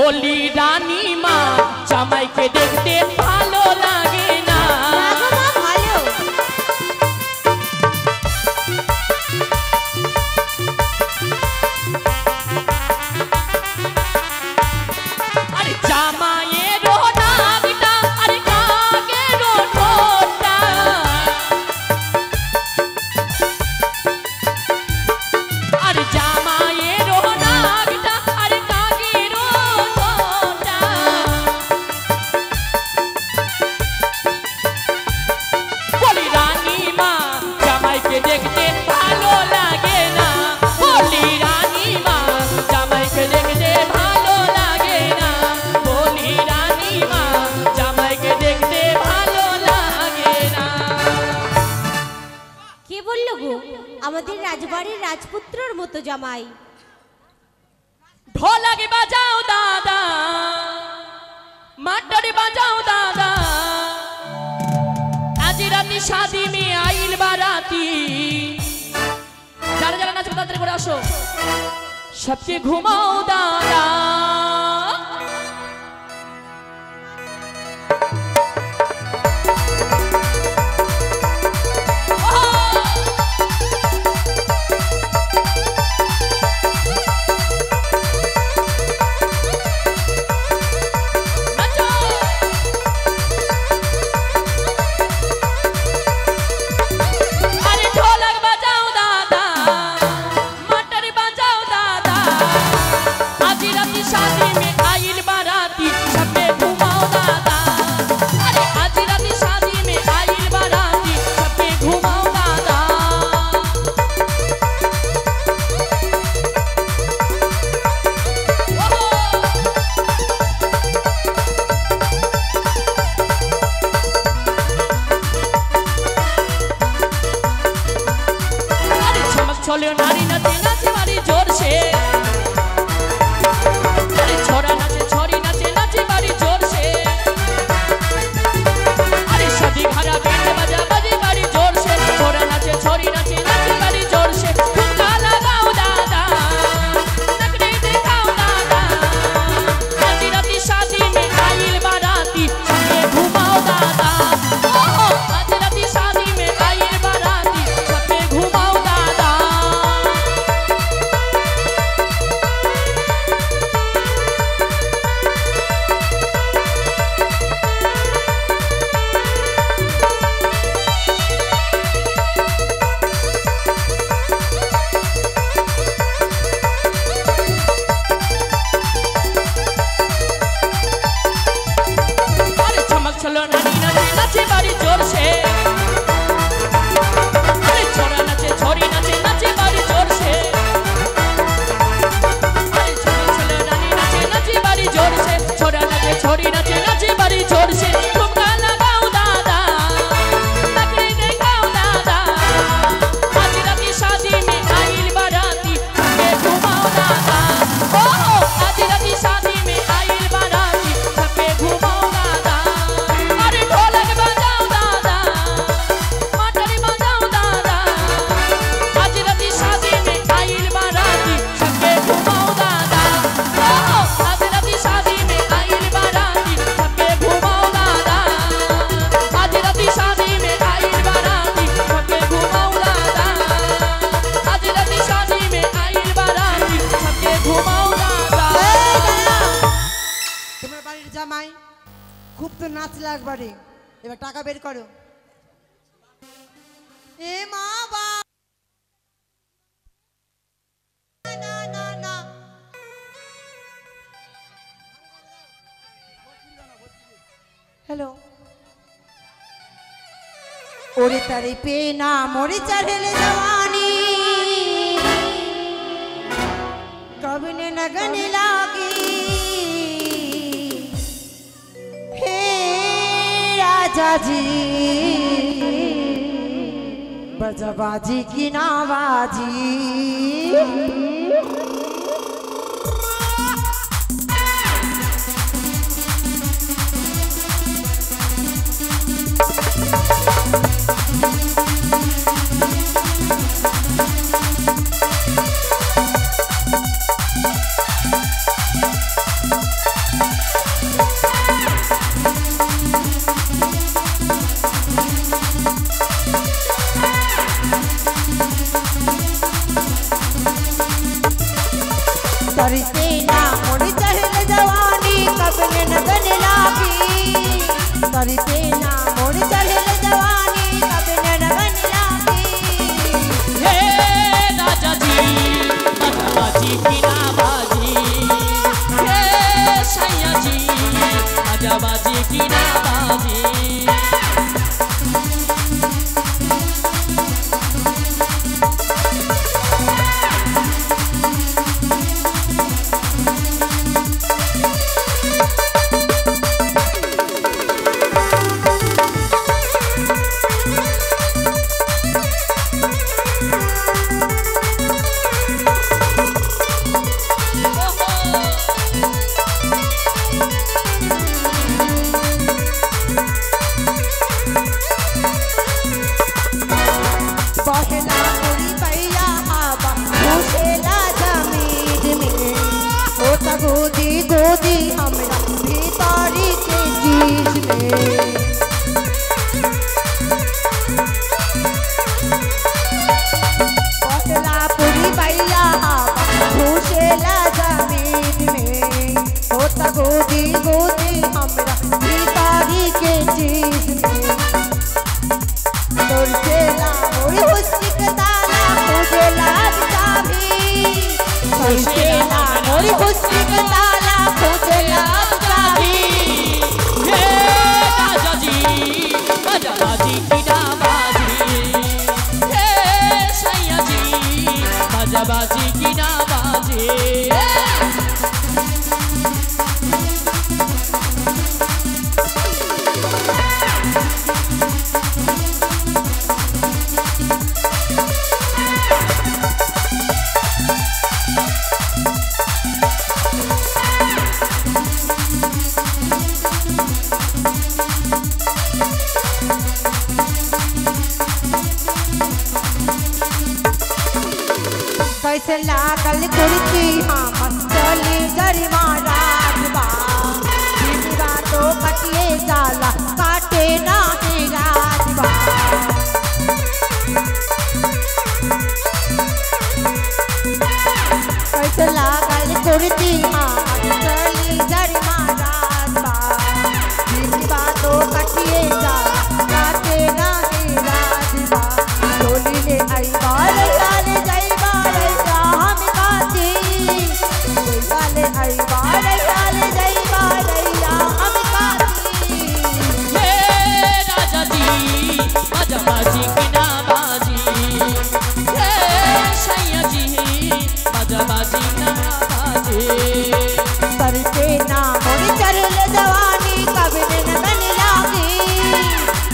বলি রানী মা জামাইকে দেখতে ভালো লাগে না। আরে জামাইয়ের নাকটা আরে কাকের ঠোঁটটা, আরে জামাইয়ের নাকটা আরে কাকের ঠোঁটটা। বলি রানী মা জামাইকে দেখতে ভালো লাগে না, বলি রানী মা জামাইকে দেখতে ভালো লাগে না, বলি রানী মা জামাইকে দেখতে ভালো লাগে না। কে বললো গো আমাদের রাজবাড়ির রাজপুত্রর মতো জামাই? ঢোলক বাজাও দাদা, মাটারি বাজাও दादा, आज राती शादी में आइल बाराती। जारा जारा नाच बताते করে আসো, सबके घुमाओ दादा। चलो नारी नाचे नाचे बारी जोर से, अरे छोरा नाचे छोरी नाचे नाचे बारी जोर से, अरे शादी घरा बैंड बजा बजे बारी जोर से, छोरा नाचे छोरी नाचे नाचे बारी जोर से। ठुमका लगाओ दादा, नखरे दिखाओ दादा, आज राती शादी में आइल बाराती, सबके घुमाओ दादा। आज राती शादी में आइल बाराती, सबके घुमाओ दादा। चलो नानी नाचे नाचे बारी जोर से, अरे छोरा नाचे छोरी नाचे नाचे बारी जोर से, अरे चलो नानी नाचे नाचे बारी जोर से, छोरा नाचे छोरी नाचे नाचे बारी जोर से। ठुमका लगाओ दादा, नखरे दिखाओ दादा, आज राती शादी में आइल बाराती, सबके घुमाओ दादा। आज राती शादी में आइल बाराती, सबके घुमाओ दादा। अरे ढोलक बजाओ दादा, माटरी बजाओ दादा, आज राती शादी में आइल बाराती, सबके घुमाओ दादा। आज राती शादी में आइल बाराती, सबके घुमाओ दादा। आज राती शादी में आइल बाराती, सबके घुमाओ दादा। आज राती शादी में आइल बाराती, सबके घुमाओ दादा। তোমরা বাড়ির জামাই খুব তো নাচ লাগবারে, এবার টাকা বের করো। এ মা বা না না না, হ্যালো ওরে তারে পে না মরে চढ़ले जवानी, कब ने लगन लागी हे राजा जी, बजबाजी की नाबाजी। कैसे लागल कुर्सी हम चली जरी महाराज बा जीवा तो कटिए जाला काटे नाही राज बा कैसे लागल कुर्सी हम चली जरी महाराज बा जीवा तो कटिए जाला काटे नाही राज बा डोली ले आई बाल लाले जाई आई बारे लाले जय बारैया हम काती हे राजा जी बाजा बाजी की ना बाजी हे सैया जी बाजा बाजी ना बाजी सर पे ना मोर चरल जवानी कभी न बन लागी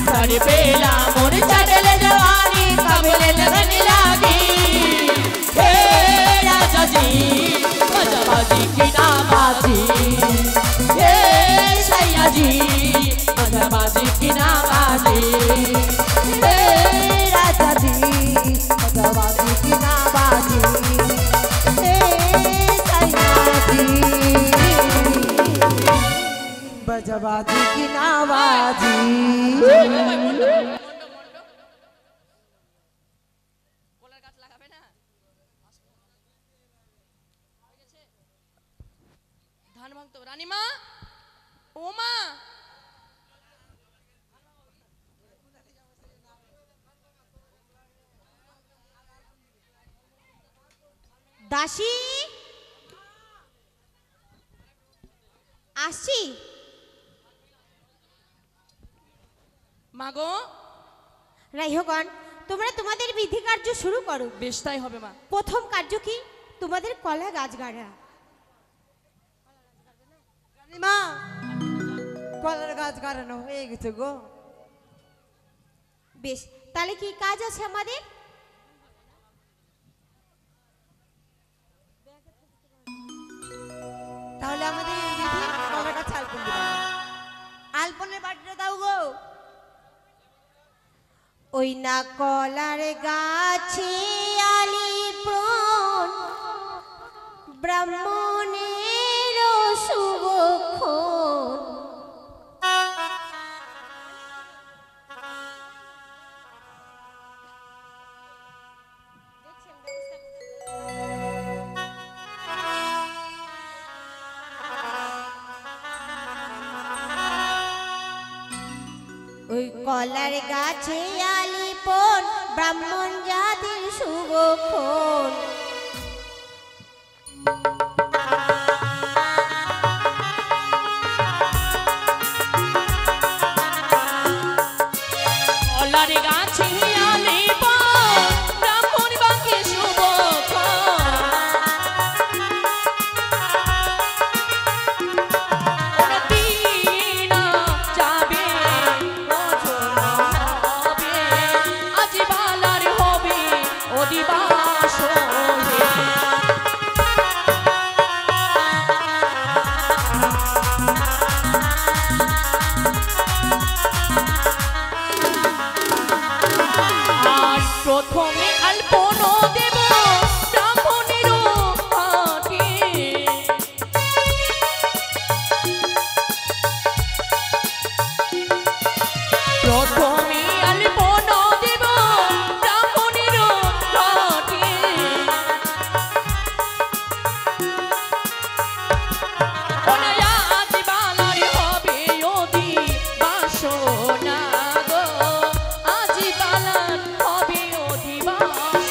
सर पे ला मोर चरल जवानी कभी न बन लागी हे राजा जी बाजी की ना बाजी ये सैया जी बाजी की ना बाजी हे राजा जी बाजी की ना बाजी हे सैया जी बजबाजी की ना बाजी রানীমা ও মা দাসী আসি মাগো রাইহগণ তোমরা তোমাদের বিধি কার্য শুরু করো। বেশ তাই হবে মা। প্রথম কার্য কি তোমাদের কলা গাছ গাড়া। মা কলার গাছ গাড়ানো হয়ে গেছে গো। বেশ তাহলে কি কাজ আছে আমাদের? তাহলে আমাদের কলার গাছ আলপন দিবা। আলপনের বাটিটা দাও গো। ওই না কলার গাছে আলিপ্রণ ব্রাহ্মণের শুভক্ষণ ওই কলার গাছে আলিপন ব্রাহ্মণ জাতির শুভক্ষণ কলার গাছে আলিপন ব্রাহ্মণ বাঁকে শুভক্ষণ দিনা যাবে আজি বালার হবে অধিবাস আর প্রথমে আলপন দেব ব্রাহ্মণের হাতে প্রথমে আলপন দেব ব্রাহ্মণের হাতে আজি বালার হবে অধিবাস না গো আজি বালার হবে অধিবাস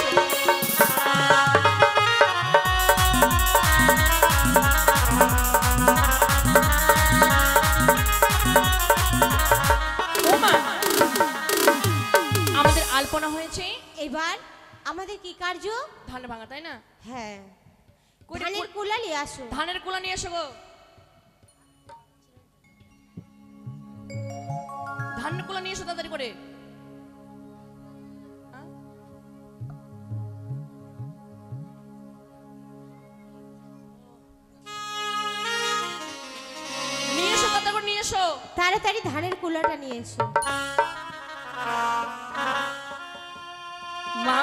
ওমা আমাদের আলপনা হয়েছে এবার আমাদের কি কার্য? ধান ভাঙা তাই না? হ্যাঁ কই রে, ধানের কুলা নিয়ে আসো। ধানের কুলা নিয়ে এসো গো। ধানের কুলা নিয়ে এসো তাড়াতাড়ি করে। হ্যাঁ? নিয়ে এসো তাড়াতাড়ি করে নিয়ে এসো। তাড়াতাড়ি ধানের কুলাটা নিয়ে এসো। মা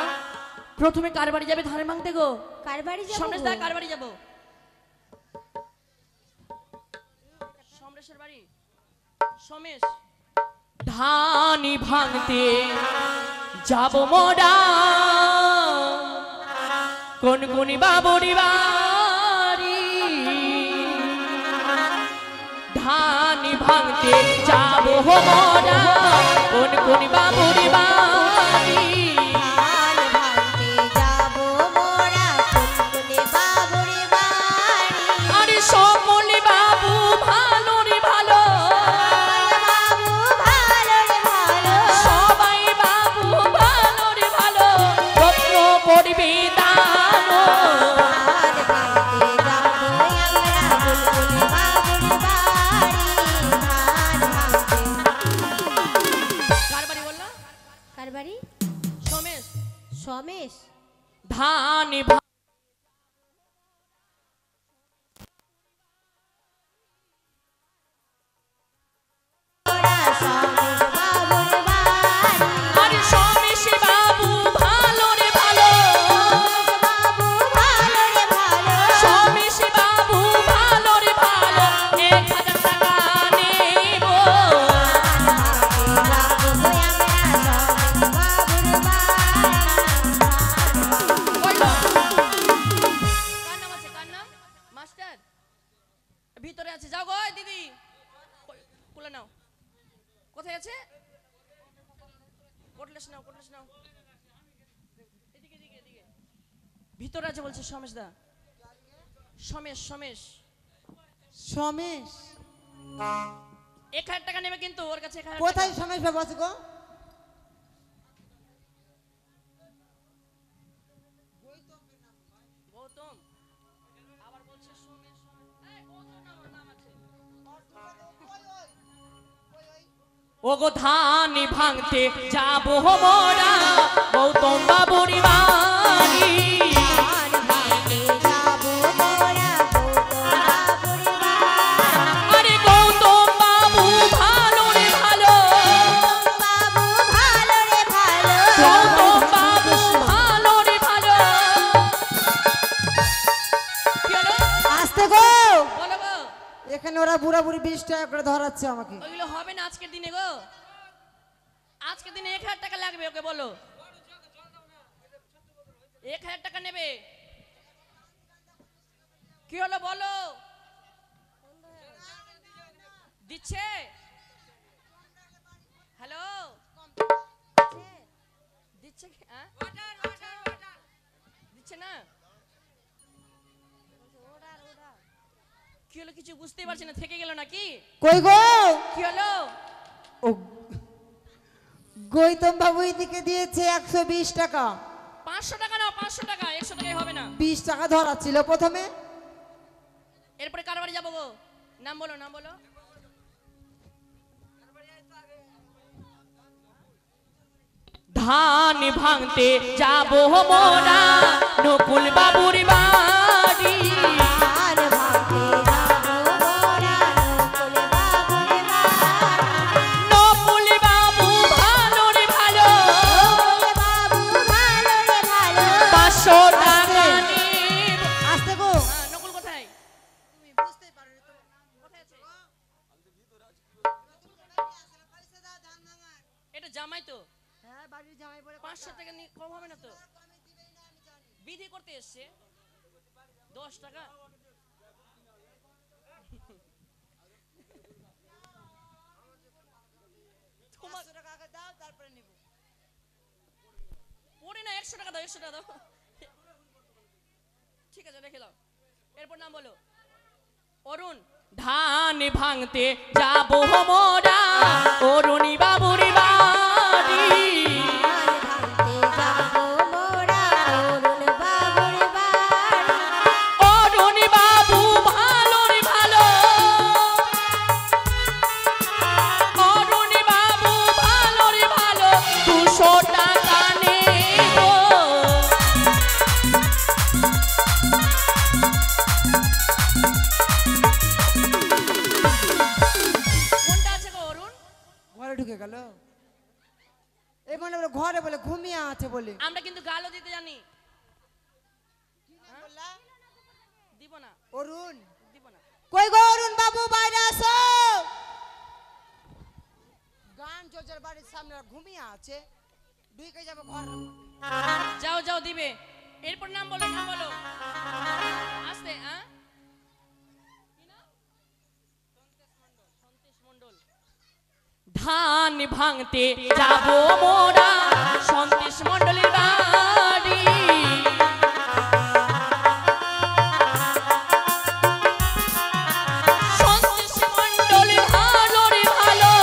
প্রথমে কার বাড়ি যাবে ধান ভাঙতে গো? কার বাড়ি যাবো? সমরেশ দা কার বাড়ি যাবো? সমরেশের বাড়ি। সমেশ ধান ভাঙতে যাব মোরা কোন কোনি বাবুরি বাড়ি। ধান ভাঙতে যাব মোরা কোন কোনি বাবুরি বাড়ি। ধান ভাঙতে যাবো মোরা কুনকুনি বাবুর বাড়ি। আরে সকলে বাবু ভালো রে ভালো, বাবু ভালো রে ভালো, সবাই বাবু ভালো রে ভালো, যত্ন করবে দান। ধান ভাঙতে যাবো আমরা কুনকুনি বাবুর বাড়ি। ধান ভাঙতে। কার বাড়ি বললো? কার বাড়ি? সমেশ সমেশ। ধান মোরা সমেশ বাবুর বাড়ি। আরে সমেশ বাবু ভালো রে ভালো, বাবু ভালো রে ভালো, সমেশ বাবু ভালো রে ভালো, 1000 টাকা নেব। ওই তো। কার নাম আছে? কার নাম? মাস্টার ভিতরে আছে, যাও গো এই দিদি খুলে নাও। কোথায় আছে? কোটলেস নাও, কোটলেস নাও। এদিকে এদিকে এদিকে ভিতরে আছে বলছে সমেশ দা। সমেশ সমেশ সমেশ 1000 টাকা নেবে কিন্তু ওর কাছে 1000 কোথায় টাকা। সমেশ বাবু আছে গো? গৌতম আবার বলছে সমেশ সমেশ। এই গৌতম না, ওর নাম আছে। ওগো ধান ভাঙতে যাবো মোরা গৌতম বাবুর বাড়ি। ধান ভাঙতে যাবো মোরা গৌতম বাবুর বাড়ি। আরে গৌতম বাবু ভালো রে ভালো, বাবু ভালো রে ভালো, গৌতম বাবু ভালো রে ভালো। কি হলো? আসতে গো। বলো গো। এখানে ওরা বুড়া বুড়ি 20 টাকা করে ধরাচ্ছে আমাকে। ওইগুলো হবে না আজকের দিনে গো। আজকের দিনে 1000 টাকা লাগবে, ওকে বলো 1000 টাকা নেবে। কি হলো বলো? দিচ্ছে? হ্যালো দিচ্ছে কি? হ্যাঁ? দিচ্ছে না? কি হলো কিছু বুঝতেই পারছি না, থেকে গেল নাকি? কই গো? কি হলো? ও গৌতম বাবু এদিকে দিয়েছে 120 টাকা। 500 টাকা নাও, 500 টাকা, 100 টাকায় হবে না। 20 টাকা ধরা ছিল প্রথমে। এরপরে কার বাড়ি যাবো গো? নাম বলো, নাম বলো। ধান ভাঙতে যাবো মোরা নকুল বাবুর বাড়ি। ধান ভাঙতে যাবো মোরা নকুল বাবুর বাড়ি। নকুল বাবু ভালো রে ভালো, বাবু ভালো রে ভালো, 500 টাকা নেব। আসতে গো। হ্যাঁ, নকুল কোথায়? কোথায় আছে? এটা জামাই তো। হ্যাঁ বাড়ির জামাই বলে 500 টাকা নিয়ে কম হবে না তো? বিধি করতে এসছে 10 টাকা। তোমার 500 টাকা আগে দাও তারপরে নেব। পড়ে না 100 টাকা দাও, 100 টাকা দাও। ঠিক আছে রেখে দাও। এরপর নাম বলো। অরুণ। ধান ভাঙতে যাবো মোরা অরুণী বাবুর বাড়ি। ধান ভাঙতে যাবো মোরা অরুণ বাবুর বাড়ি। অরুণ বাবু ভালো রে ভালো, অরুণ বাবু ভালো রে ভালো, 200 টাকা নেব। কোনটা আছে গো অরুণ? ঘরে ঢুকে গেল। এই মানে বলে ঘরে বলে ঘুমিয়ে আছে বলে। আমরা কিন্তু গালও দিতে জানি। দিব না, অরুণ দিব না। কই গো অরুণ বাবু বাইরে আসো। গান চলছে বাড়ির সামনে ঘুমিয়ে আছে, ঢুকে যাবে ঘর। যাও যাও দিবে। এরপর নাম বলো, নাম বলো আস্তে। কি নাম? সন্তেশ মণ্ডল। ধান ভাঙতে যাব মোরা সন্তেশ মণ্ডলের বাড়ি। সন্তেশ মণ্ডল ভালো রে ভালো,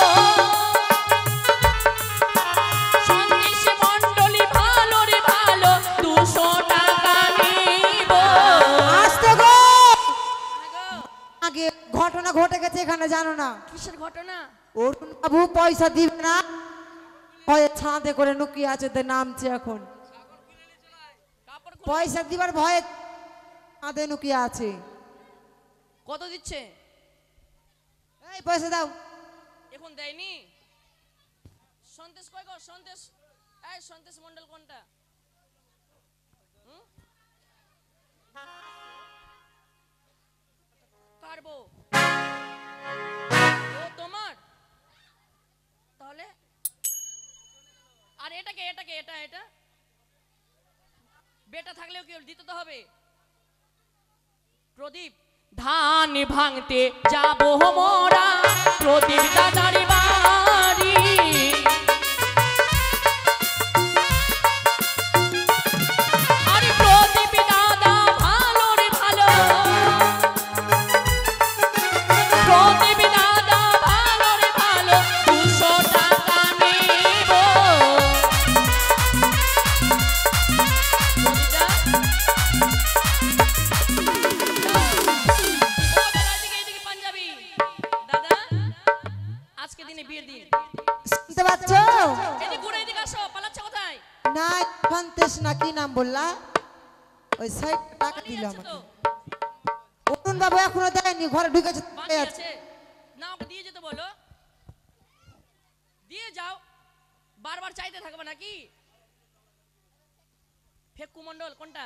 সন্তেশ মণ্ডল ভালো রে ভালো, 200 টাকা নিব। আসতে গো। আগে ঘটনা ঘটে গেছে এখানে, জানো না? কিসের ঘটনা? অরুণ বাবু পয়সা দিবে না, ভয়ে ছাদে করে লুকিয়ে আছে, তো নামছে এখন। কাপড় খুলে- পয়সা দিবার ভয়ে ছাদে লুকিয়ে আছে। কত দিচ্ছে? এই পয়সা দাও। এখন দেয়নি। সন্তেশ কই গো? সন্তেশ, এই সন্তেশ মণ্ডল কোনটা? কার বউ? ও তোমার? তাহলে আর এটাকে এটাকে এটা এটা বেটা থাকলেও কি দিতে তো হবে। প্রদীপ, ধান ভাঙতে যাব মোরা প্রদীপ দাদার বাড়ি। আরে প্রদীপ দাদা ভালো রে ভালো, প্রদীপ দাদা ভালো রে ভালো, 200 টাকা নিব। পাঞ্জাবি দাদা, আজকে দিনে বিয়ের দিন, শুনতে পাচ্ছ? এদিকে ঘুরে এদিকে আসো। পালাচ্ছ কোথায়? না সন্তেশ না কি নাম বললা? ওই সাইড টাকা দিল বানিয়ে আছে আমাকে। তো, অরুণ বাবু এখনো দেয়নি, ঘরে ঢুকেছে। বানিয়ে আছে না, ওকে দিয়ে যেতে বলো। দিয়ে যাও, বারবার চাইতে থাকবে নাকি? ফেক্কু মণ্ডল কোনটা?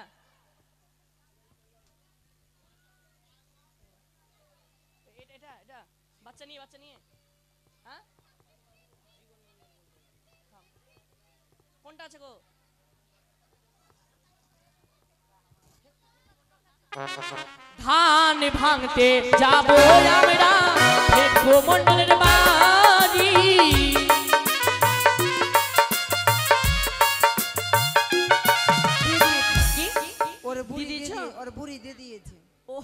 এটা এটা এটা বাচ্চা নিয়ে, বাচ্চা নিয়ে। হ্যাঁ কোনটা আছে গো? ধান ভাঙতে যাব আমরা ফেক্কু মণ্ডলের বাড়ি। কি? ওর বুড়ি দিয়ে দিয়েছো? ওর বুড়ি দিয়ে দিয়েছে ও,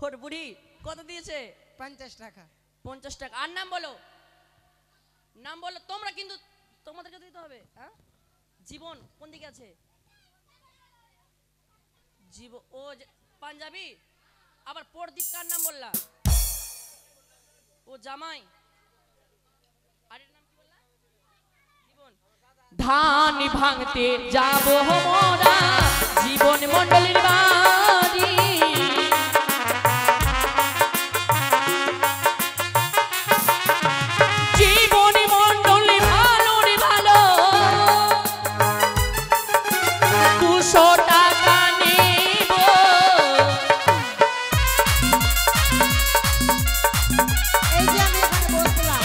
ওর বুড়ি কত দিয়েছে? 50 টাকা। 50 টাকা। আর নাম বলো, নাম বলো। তোমরা কিন্তু তোমাদেরকে দিতে হবে। হ্যাঁ, জীবন কোন দিকে আছে? জীবন ও পাঞ্জাবি। আবার প্রদীপ কার নাম বললা? ও জামাই। আর এর নাম কি বললা? জীবন। ধান ভাঙতে যাব মোরা জীবন মণ্ডলের বাড়ি। জীবন মণ্ডল ভালো রে ভালো, 200 টাকা নেব। এই যে আমি এখানে বসলাম।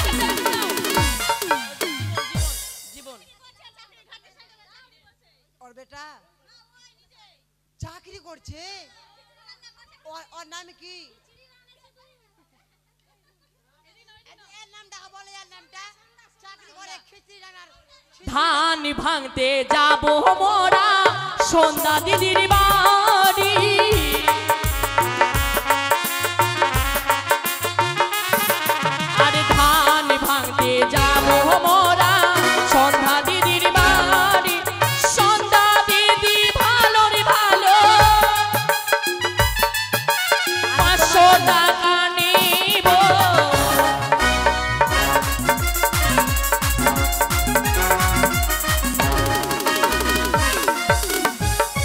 জীবন ওর বেটা চাকরি করছে। ওর নাম কি? এর নামটা বলে, এর নামটা চাকরি করে খিচড়ি রান্নার। ধান ভাঙতে যাব মোরা সন্ধ্যা দিদির বাড়ি। আরে ধান ভাঙতে যাব মোরা সন্ধ্যা দিদির বাড়ি। সন্ধ্যা দিদি ভালো রে ভালো, 500 টাকা নিব।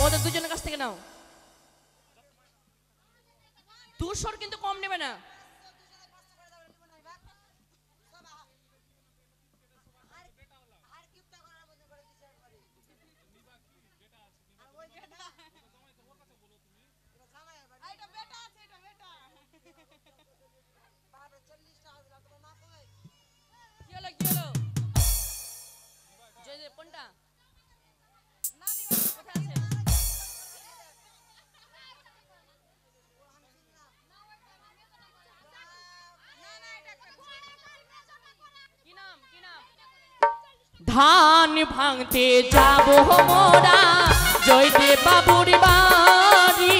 ওদের দুজনের কাছ থেকে নাও। 200 কিন্তু কম নেবে না। ধান ভাঙতে যাবো মোরা জয়দেব বাবুর বাড়ি।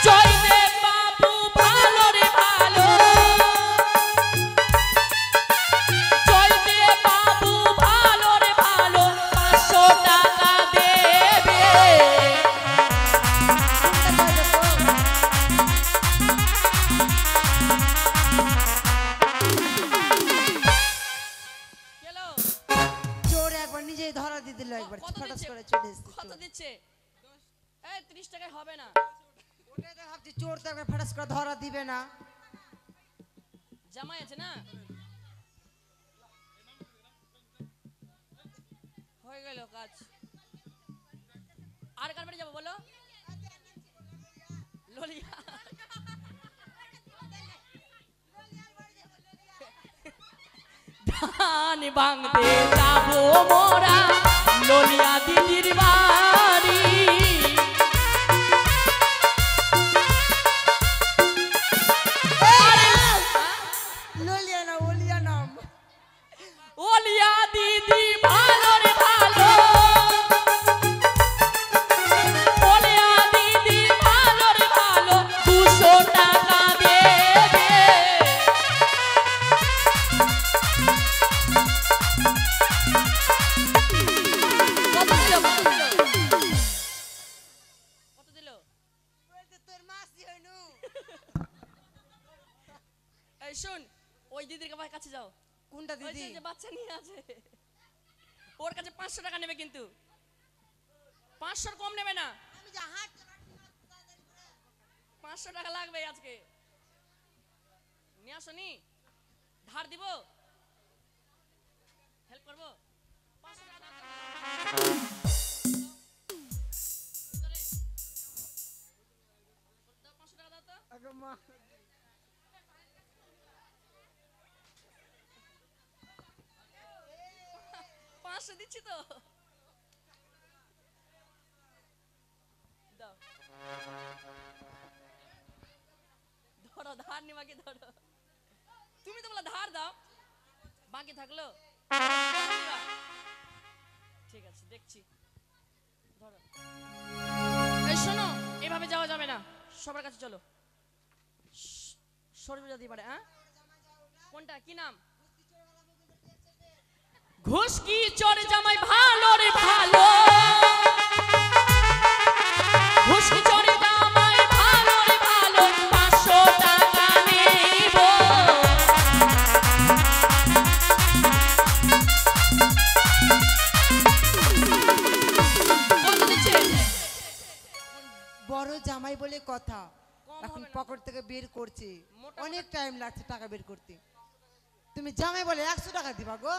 জয়দেব বাবু ভালো রে ভালো, জয়দেব বাবু ভালো রে ভালো, 500 টাকা দেবে। চোর একবার নিজেই ধরা দিয়ে দিল, একবার কত ফটাস দিচ্ছে? করে চলে এসেছে কত চোর। দিচ্ছে? এই 30 টাকায় হবে না। ওটাই তো ভাবছি, চোর তো একবার ফটাস করে ধরা দিবে না। জামাই আছে না? হয়ে গেল কাজ। আর কার বাড়ি যাবো বলো? ললিয়া। ধান ভাঙতে যাবো মোরা ললিয়া দিদির বাড়ি। ললিয়া না, ওলিয়া নাম। ওলিয়া দিদি ভালো রে ভালো, ওলিয়া দিদি ভালো রে ভালো, 200 টাকা দেবে। কত দিল? কত দিল? বলতে তোর মাসি হইনু। এই শুন, ওই দিদির কাছে যাও। কোনটা ওই দিদি? যে বাচ্চা নিয়ে আছে, ওর কাছে 500 টাকা নেবে, কিন্তু 500 কম নেবে না। আমি যা হাট 500 টাকা লাগবে আজকে। নিয়ে আসনি, ধার দিব, হেল্প করবো। 500 টাকা দাও। ভিতরে। দাও, 500 টাকা দাও তো। আগে মা 500 দিচ্ছি তো, দাও। ধরো, ধার নিবাকে ধরো। তুমি তো বলে ধার দাও, বাকি থাকলো ঠিক আছে, দেখছি। ধরো। এই শোনো, এভাবে যাওয়া যাবে না, সবার কাছে চলো। সরবে যেতে পারে। হ্যাঁ, কোনটা কি নাম? ঘুষকি চোর জামাই ভালো রে ভালো, ঘুষকি চোর জামাই ভালো রে ভালো, 500 টাকা নেব। কত দিচ্ছে? বড় জামাই বলে কথা, কম এখন হবে না। পকেট থেকে বের করছে, মোটা অনেক টাইম লাগছে টাকা বের করতে। তুমি জামাই বলে 100 টাকা দিবা গো?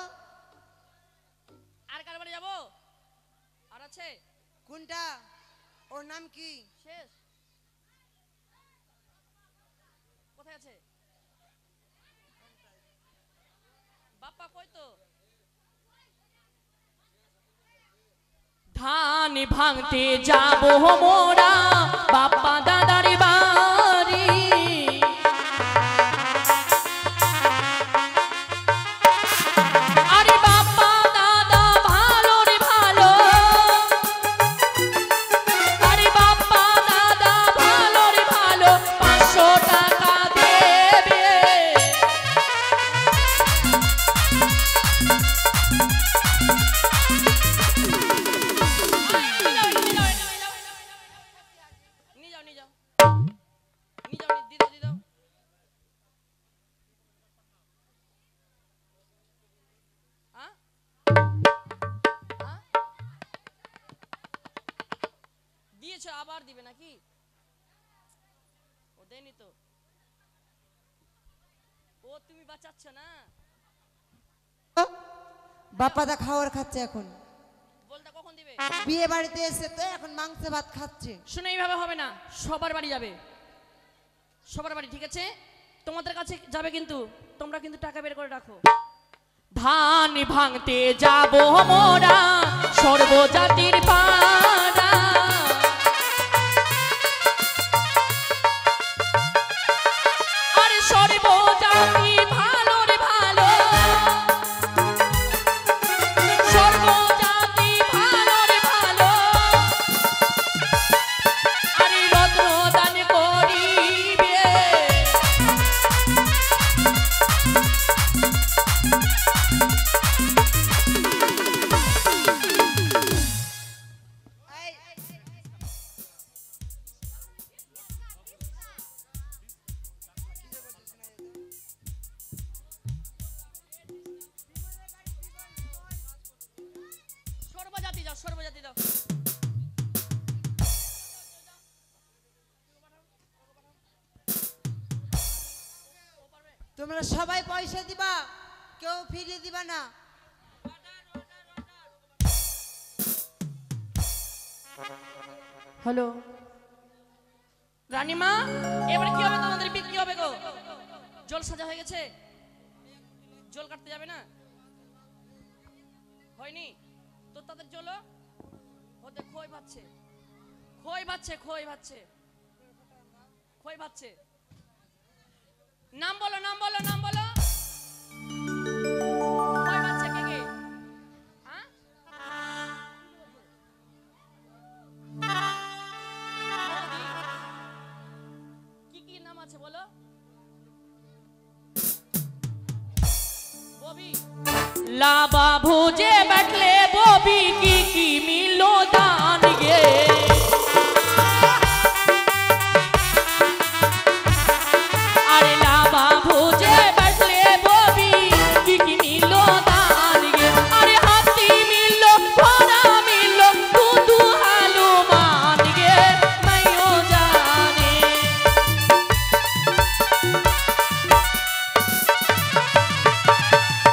আর কার বাড়ি যাবো? আর আছে? কোনটা? ওর নাম কি? শেষ? কোথায় আছে? বাপ্পা কই তো? ধান ভাঙতে যাবো মোরা বাপ্পা দাদার বাড়ি। আরে বাপ্পা দাদা ভালো রে ভালো, আরে বাপ্পা দাদা ভালো রে ভালো, 500 টাকা দেবে। নিয়ে যাও, নিয়ে যাও, নিয়ে যাও, দিয়ে দাও, দিয়ে দাও। হ্যাঁ, দিয়েছো, আবার দিবে নাকি? ও দেয়নি তো, ও তুমি বাঁচাচ্ছ না। বাপ্পাদা খাওয়ার খাচ্ছে এখন, বলটা কখন দিবে? বিয়ে বাড়িতে এসে তো এখন মাংস ভাত খাচ্ছে। শুনে এইভাবে হবে না, সবার বাড়ি যাবে, সবার বাড়ি, ঠিক আছে? তোমাদের কাছে যাবে, কিন্তু তোমরা কিন্তু টাকা বের করে রাখো। ধান ভাঙতে যাবো মোরা সর্বজাতির পাড়া, আরে তোমরা সবাই পয়সা দিবা, কেউ ফিরিয়ে দিবা না। হ্যালো রানীমা, এবারে কি হবে তোমাদের বিক্রি হবে গো? জল সাজা হয়ে গেছে? জল কাটতে যাবে না? হয়নি তো তাদের চলো, ওদের খই ভাচ্ছে, খই ভাচ্ছে, খই ভাচ্ছে, খই ভাচ্ছে। নাম বলো, নাম বলো, নাম বলো। খই ভাচ্ছে কে কে? হ্যাঁ কি কি নাম আছে বলো? ববি লাবা ভোজে बैठले ববি কি মিলো দান গে। আরে লাবা ভোজে बैठले ববি কি মিলো দান গে। আরে হাতি মিলো, ঘোড়া মিলো, দুদু হনুমান গে মাইও জানে।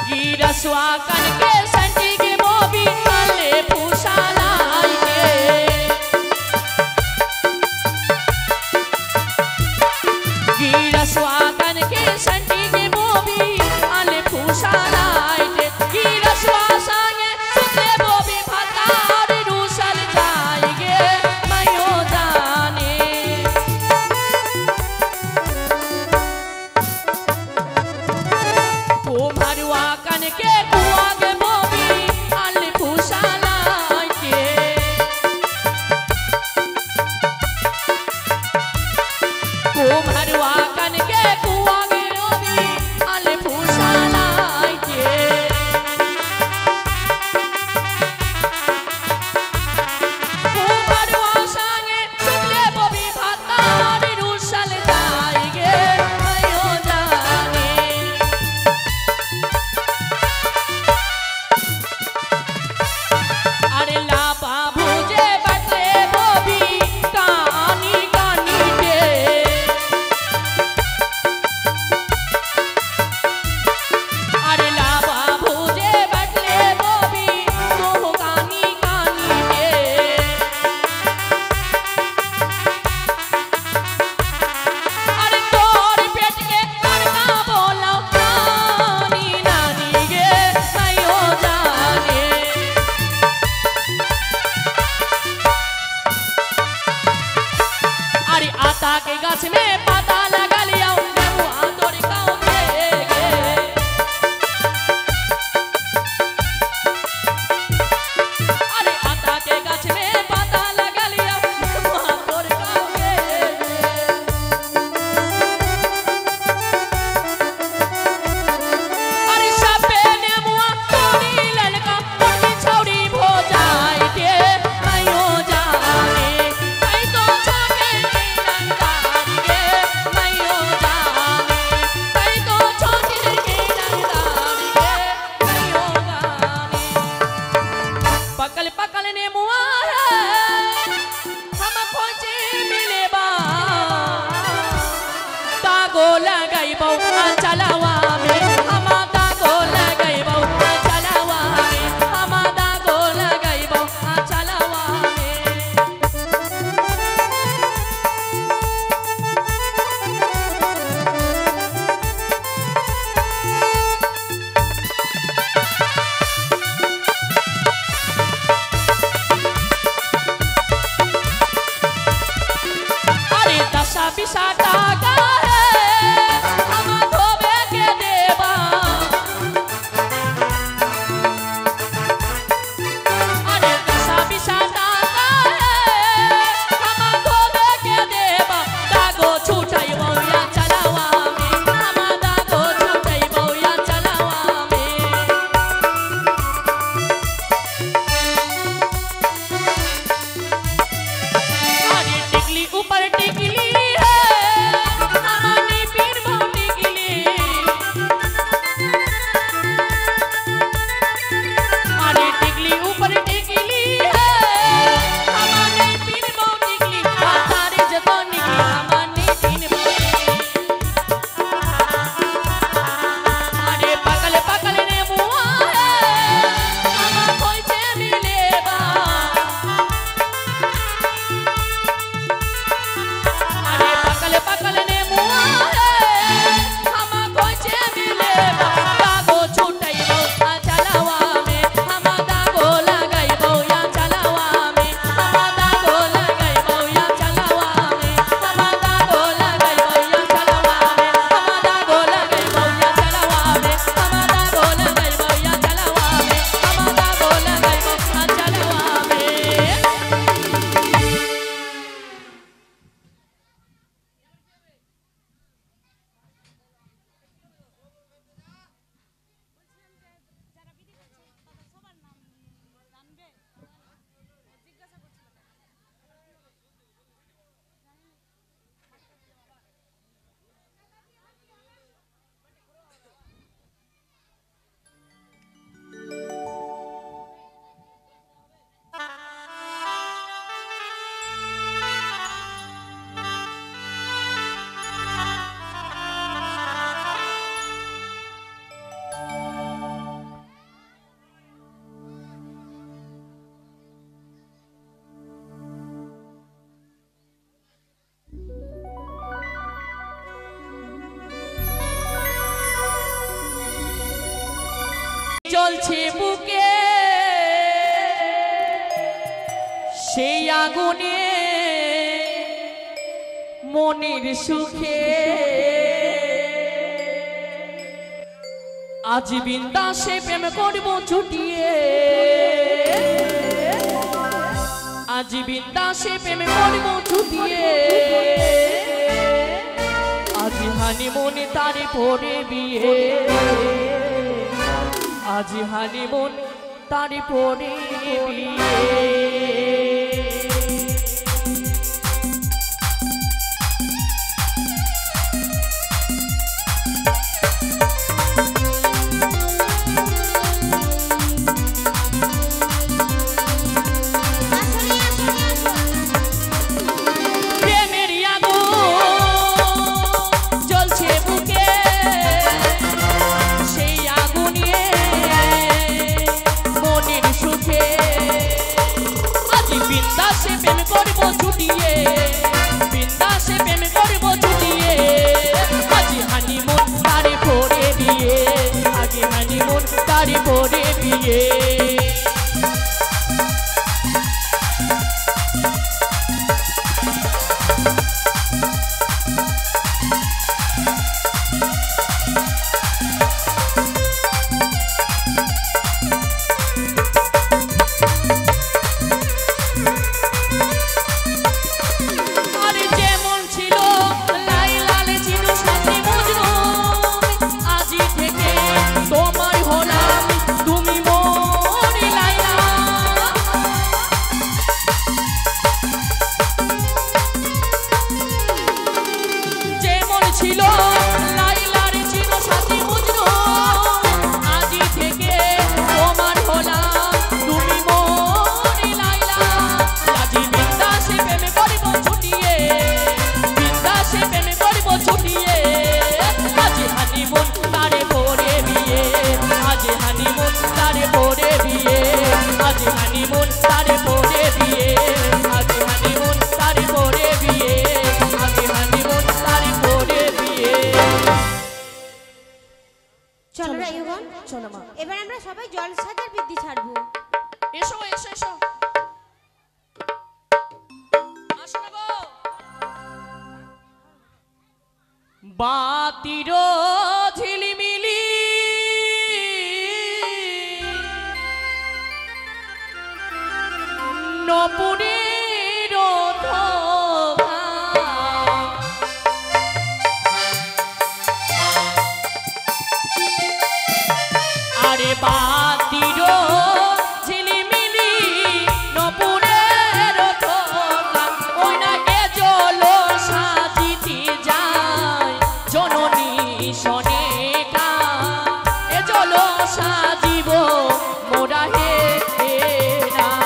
गिरसवा करके संटी के बोबी आले पूछा लाई के। गिरसवा करके संटी के बोबी आले पूछा लाई के। गिरसवा संगे सुतले बोबी भतार रूसल जाएगे मयो जाने। कुम्हरुआ कन के कुआ के बोबी आले पूछा लाई के। कुम्हरुआ कन के कुआ के बोबी आले पूछा लाई के। कुम्हरुआ संगे सुतले बोबी भतार रूसल जाएगे मयो जाने। জ্বলছে বুকে সেই আগুনে মনের সুখে আজ বিন্দাসে প্রেম করব ছুটিয়ে আজ বিন্দাসে প্রেম করব ছুটিয়ে আজ হানিমুন তারে পরে বিয়ে আজ হানিমুন তারে পরে বিয়ে তারে পরে বিয়ে এবার আমরা সবাই জলসাদের বৃদ্ধি ছাড়বো এসো এসো এসো আসো না গো বাতির ঝিলিমিলি নপুরের ধোঁকা আরে বাতির ঝিলিমিলি নপুরের ধোঁকা ওই না এ জল সাজিতে যায় জননী সনেকা এ জল সাজিব মোরা হে না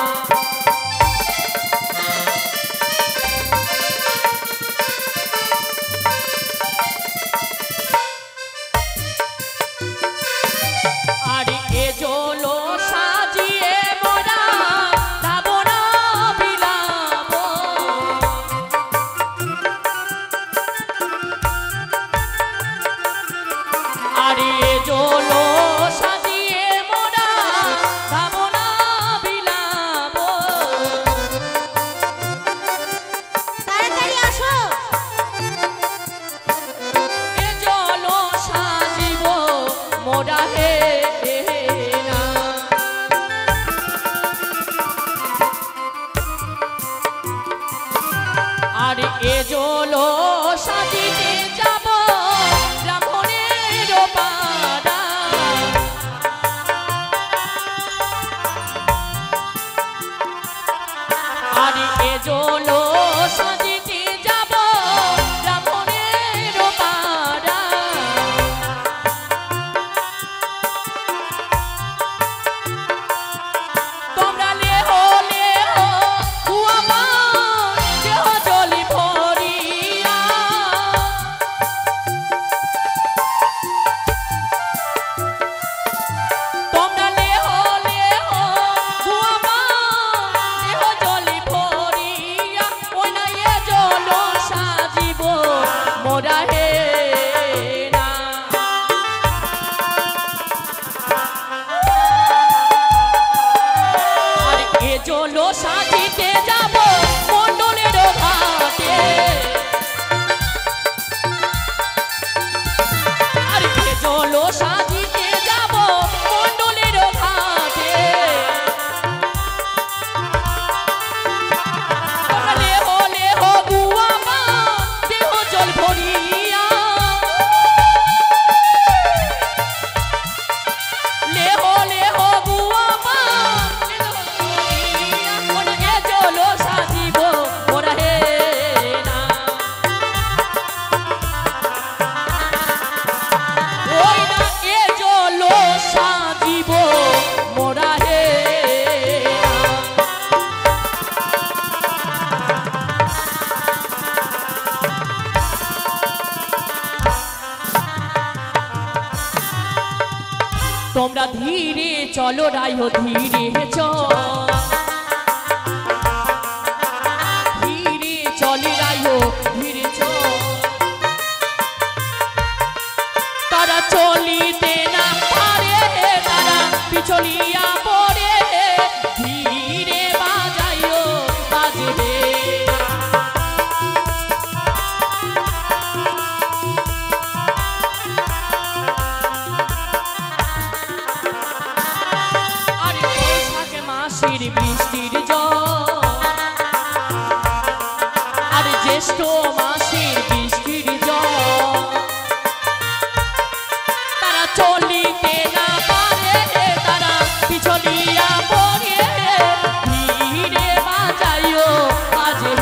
সাজিতে যাব মণ্ডলের ঘাটে হলে বুয়া মা দেহ জল ভরিয়া হলে বুয়া মা দেহ ভরিয়া মনে জল সাজিব মোরা হে না ওই না এ জল সাজিব মোরা হে তোমরা ধীরে চলো রায়ো ধীরে ধীরে চলে রায়ো ধীরে তারা চলিতে না পারে তারা পিছলিয়া পড়ে ধীরে বাজাইও বাজবে মাসের বৃষ্টির জল আর জ্যৈষ্ঠ মাসের বৃষ্টির জল তারা চলিতে না পারে তারা পিছলিয়া পড়ে ধীরে বাজাইও বাজে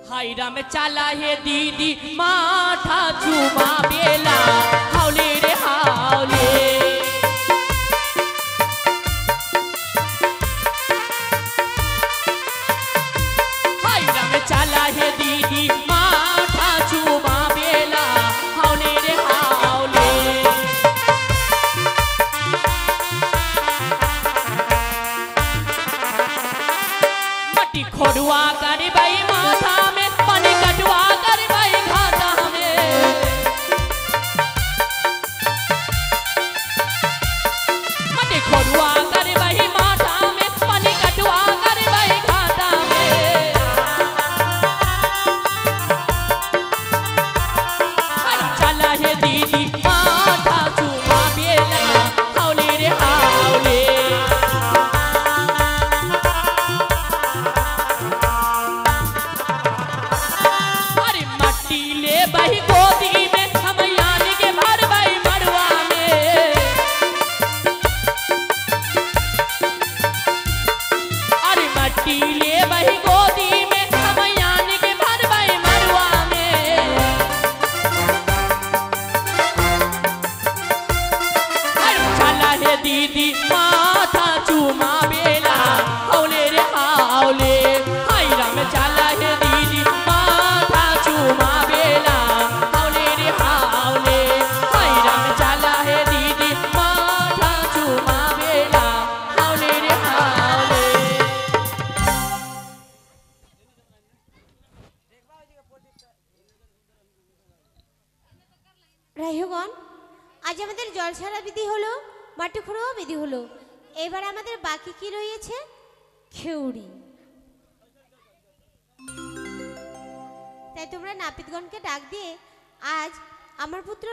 हाय राम चाला हे दीदी माथा चुमा बेला हावले रे हावले हाय राम चाला हे दीदी माथा चुमा बेला हावले रे हावले मटी खोड़ुआ करे भाई माथा पानी कटवा कर भाई घाटा में मटे खोड़ुआ कर भाई माथा में पानी कटवा कर भाई घाटा में चला है दीदी माथा चुमा बेला हावले रे हावले बही गोदी में हम यान के भर भाई मड़वा में अरे मट्टी ले बही गोदी में हम यान के भर भाई मड़वा में अरे चला है दीदी माथा चुमा बेला हावले रे हावले हाय राम चला है दीदी माथा चुमा बेला हावले रे हावले हाय राम चला है दीदी माथा चुमा बेला हावले रे हावले রাইহগণ আজ আমাদের জলছাড়া বিধি হলো মাটি খোঁড়াও বিধি হলো এবার আমাদের বাকি কি রয়েছে খেউড়ি তাই তোমরা নাপিতগণকে ডাক দিয়ে আজ আমার পুত্র